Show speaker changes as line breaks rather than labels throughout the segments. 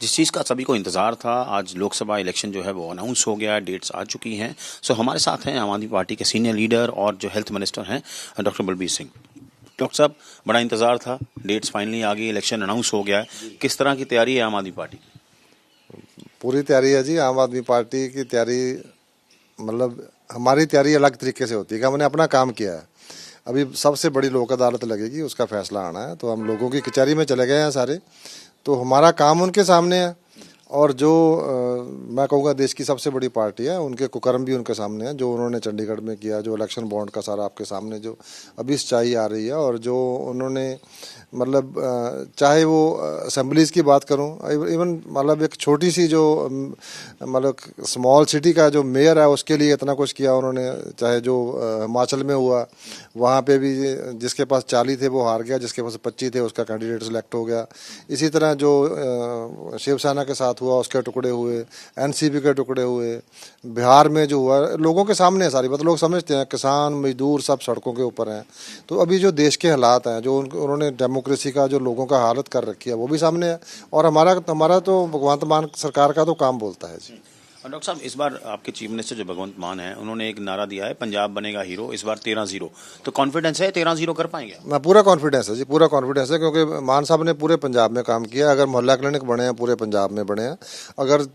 जिस चीज़ का सभी को इंतजार था, आज लोकसभा इलेक्शन जो है वो अनाउंस हो गया, डेट्स आ चुकी हैं। सो हमारे साथ हैं आम आदमी पार्टी के सीनियर लीडर और जो हेल्थ मिनिस्टर हैं डॉक्टर बलबीर सिंह। डॉक्टर साहब, बड़ा इंतजार था, डेट्स फाइनली आ गई, इलेक्शन अनाउंस हो गया है, किस तरह की तैयारी है आम आदमी पार्टी की?
पूरी तैयारी है जी। आम आदमी पार्टी की तैयारी मतलब हमारी तैयारी अलग तरीके से होती है कि हमने अपना काम किया है। अभी सबसे बड़ी लोक अदालत लगेगी, उसका फैसला आना है, तो हम लोगों की कचहरी में चले गए हैं सारे। तो हमारा काम उनके सामने है और जो मैं कहूँगा देश की सबसे बड़ी पार्टी है, उनके कुकर्म भी उनके सामने है। जो उन्होंने चंडीगढ़ में किया, जो इलेक्शन बॉन्ड का सारा आपके सामने जो अभी सच्चाई आ रही है, और जो उन्होंने मतलब चाहे वो असेंबलीज़ की बात करूं, इवन मतलब एक छोटी सी जो मतलब स्मॉल सिटी का जो मेयर है उसके लिए इतना कुछ किया उन्होंने। चाहे जो हिमाचल में हुआ, वहाँ पे भी जिसके पास 40 थे वो हार गया, जिसके पास 25 थे उसका कैंडिडेट सिलेक्ट हो गया। इसी तरह जो शिवसेना के साथ हुआ उसके टुकड़े हुए, एनसीपी के टुकड़े हुए। बिहार में जो हुआ लोगों के सामने है सारी बात, लोग समझते हैं किसान मजदूर सब सड़कों के ऊपर हैं। तो अभी जो देश के हालात हैं, जो उन्होंने डेमोक्रेसी का जो लोगों का हालत कर रखी है वो भी सामने है। और हमारा तो भगवंत मान सरकार का तो काम बोलता है जी।
और डॉक्टर साहब, इस बार आपके चीफ मिनिस्टर जो भगवंत मान है, उन्होंने एक नारा दिया है, पंजाब बनेगा हीरो, इस बार 13-0। तो कॉन्फिडेंस है 13-0 कर पाएंगे?
मैं पूरा कॉन्फिडेंस है जी, पूरा कॉन्फिडेंस है, क्योंकि मान साहब ने पूरे पंजाब में काम किया। अगर मोहल्ला क्लिनिक बने हैं पूरे पंजाब में बने हैं, अगर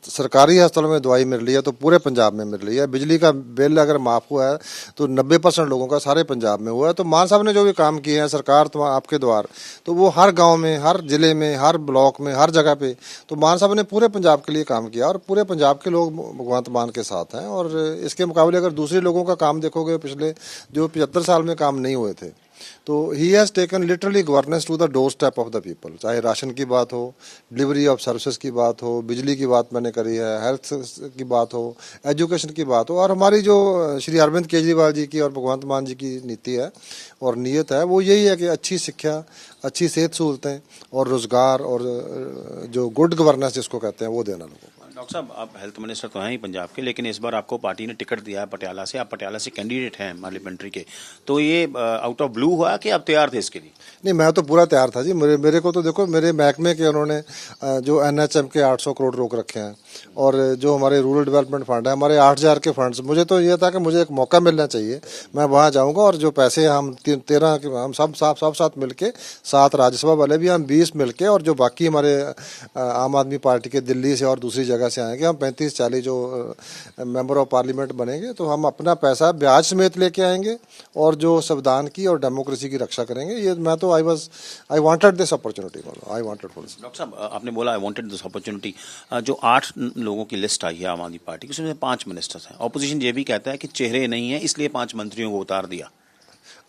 सरकारी अस्पतालों में दवाई मिल रही है तो पूरे पंजाब में मिल रही है, बिजली का बिल अगर माफ़ हुआ है तो 90% लोगों का सारे पंजाब में हुआ है। तो मान साहब ने जो भी काम किए हैं सरकार तो आपके द्वार, तो वो हर गाँव में, हर जिले में, हर ब्लॉक में, हर जगह पे तो मान साहब ने पूरे पंजाब के लिए काम किया और पूरे पंजाब के लोग भगवंत मान के साथ हैं। और इसके मुकाबले अगर दूसरे लोगों का काम देखोगे, पिछले जो 75 साल में काम नहीं हुए थे, तो ही has taken literally governance to the doorstep of the people. चाहे राशन की बात हो, डिलीवरी ऑफ सर्विसेज की बात हो, बिजली की बात मैंने करी है, हेल्थ की बात हो, एजुकेशन की बात हो। और हमारी जो श्री अरविंद केजरीवाल जी की और भगवंत मान जी की नीति है और नीयत है वो यही है कि अच्छी शिक्षा, अच्छी सेहत सहूलतें और रोज़गार और जो गुड गवर्नेंस जिसको कहते हैं वो देना लोगों को।
डॉक्टर साहब, आप हेल्थ मिनिस्टर तो हैं ही पंजाब के, लेकिन इस बार आपको पार्टी ने टिकट दिया है पटियाला से, आप पटियाला से कैंडिडेट हैं पार्लियामेंट्री के, तो ये आउट ऑफ ब्लू हुआ कि आप तैयार थे इसके लिए?
नहीं, मैं तो पूरा तैयार था जी। मेरे को तो देखो, मेरे महकमे के उन्होंने जो एनएचएम के 800 करोड़ रोक रखे हैं और जो हमारे रूरल डेवलपमेंट फंड है, हमारे 8000 के फंड्स, मुझे तो ये था कि मुझे एक मौका मिलना चाहिए, मैं वहाँ जाऊँगा और जो पैसे हम 13 हम सब साथ मिलके, 7 राज्यसभा वाले भी हम 20 मिलके, और जो बाकी हमारे आम आदमी पार्टी के दिल्ली से और दूसरी जगह से आएंगे, हम 35-40 जो मेंबर ऑफ पार्लियामेंट बनेंगे, तो हम अपना पैसा ब्याज समेत लेके आएंगे और जो संविधान की और डेमोक्रेसी की रक्षा करेंगे। ये मैं तो I wanted this opportunity, I wanted for this.
Doctor साहब, आपने बोला आई वांटेड दिस अपॉर्चुनिटी। जो 8 लोगों की लिस्ट आई है आम आदमी पार्टी की, उसमें 5 मिनिस्टर्स हैं। ऑपोजिशन ये भी कहता है कि चेहरे नहीं है, इसलिए 5 मंत्रियों को उतार दिया।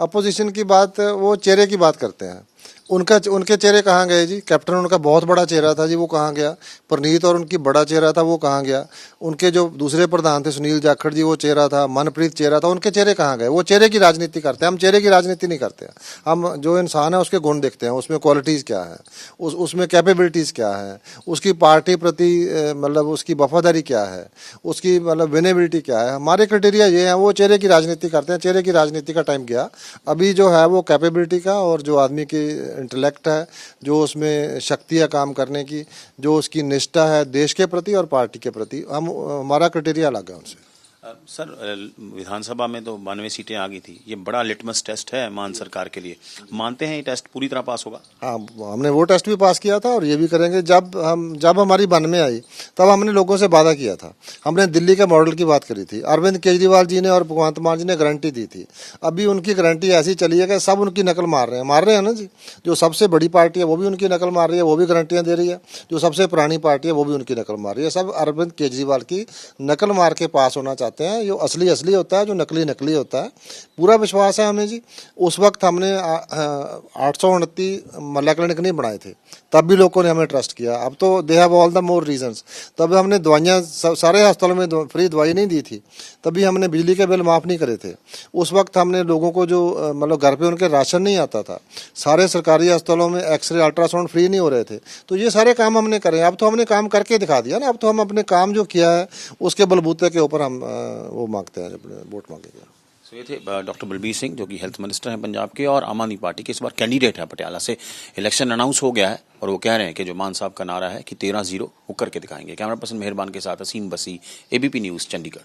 अपोजिशन की बात, वो चेहरे की बात करते हैं, उनके चेहरे कहाँ गए जी? कैप्टन उनका बहुत बड़ा चेहरा था जी, वो कहाँ गया? परनीत और उनकी बड़ा चेहरा था, वो कहाँ गया? उनके जो दूसरे प्रधान थे सुनील जाखड़ जी, वो चेहरा था, मनप्रीत चेहरा था, उनके चेहरे कहाँ गए? वो चेहरे की राजनीति करते हैं, हम चेहरे की राजनीति नहीं करते हैं। हम जो इंसान है उसके गुण देखते हैं, उसमें क्वालिटीज़ क्या है, उसमें कैपेबिलिटीज़ क्या है, उसकी पार्टी प्रति मतलब उसकी वफादारी क्या है, उसकी मतलब विनेबिलिटी क्या है। हमारे क्राइटेरिया ये हैं, वो चेहरे की राजनीति करते हैं। चेहरे की राजनीति का टाइम गया, अभी जो है वो कैपेबिलिटी का और जो आदमी की इंटेलेक्ट है, जो उसमें शक्ति है काम करने की, जो उसकी निष्ठा है देश के प्रति और पार्टी के प्रति, हमारा क्राइटेरिया अलग है उनसे।
सर, विधानसभा में तो 92 सीटें आ गई थी, ये बड़ा लिटमस टेस्ट है मान सरकार के लिए। मानते हैं ये टेस्ट पूरी तरह पास होगा?
हाँ, हमने वो टेस्ट भी पास किया था और ये भी करेंगे। जब हमारी 92 आई तब हमने लोगों से वादा किया था, हमने दिल्ली के मॉडल की बात करी थी। अरविंद केजरीवाल जी ने और भगवंत मान जी ने गारंटी दी थी। अभी उनकी गारंटी ऐसी चली है कि सब उनकी नकल मार रहे हैं ना जी। जो सबसे बड़ी पार्टी है वो भी उनकी नकल मार रही है, वो भी गारंटियाँ दे रही है। जो सबसे पुरानी पार्टी है वो भी उनकी नकल मार रही है। सब अरविंद केजरीवाल की नकल मार के पास होना चाहते हैं। जो असली होता है, जो नकली होता है। पूरा विश्वास है हमें जी। उस वक्त हमने 829 मोहल्ला क्लिनिक नहीं बनाए थे, तब भी लोगों ने हमें ट्रस्ट किया। अब तो they have all the more reasons. तब हमने दवाइयाँ सारे अस्पतालों में फ्री दवाई नहीं दी थी, तभी हमने बिजली के बिल माफ़ नहीं करे थे। उस वक्त हमने लोगों को जो मतलब घर पे उनके राशन नहीं आता था, सारे सरकारी अस्पतालों में एक्सरे अल्ट्रासाउंड फ्री नहीं हो रहे थे। तो ये सारे काम हमने करे। अब तो हमने काम करके दिखा दिया ना। अब तो हम अपने काम जो किया है उसके बलबूते के ऊपर हम वो मांगते हैं, वोट मांगेंगे।
तो ये थे डॉक्टर बलबीर सिंह जो कि हेल्थ मिनिस्टर हैं पंजाब के और आम आदमी पार्टी के इस बार कैंडिडेट है पटियाला से। इलेक्शन अनाउंस हो गया है और वो कह रहे हैं कि जो मान साहब का नारा है कि 13-0 वो करके दिखाएंगे। कैमरा पर्सन मेहरबान के साथ असीम बसी, एबीपी न्यूज़ चंडीगढ़।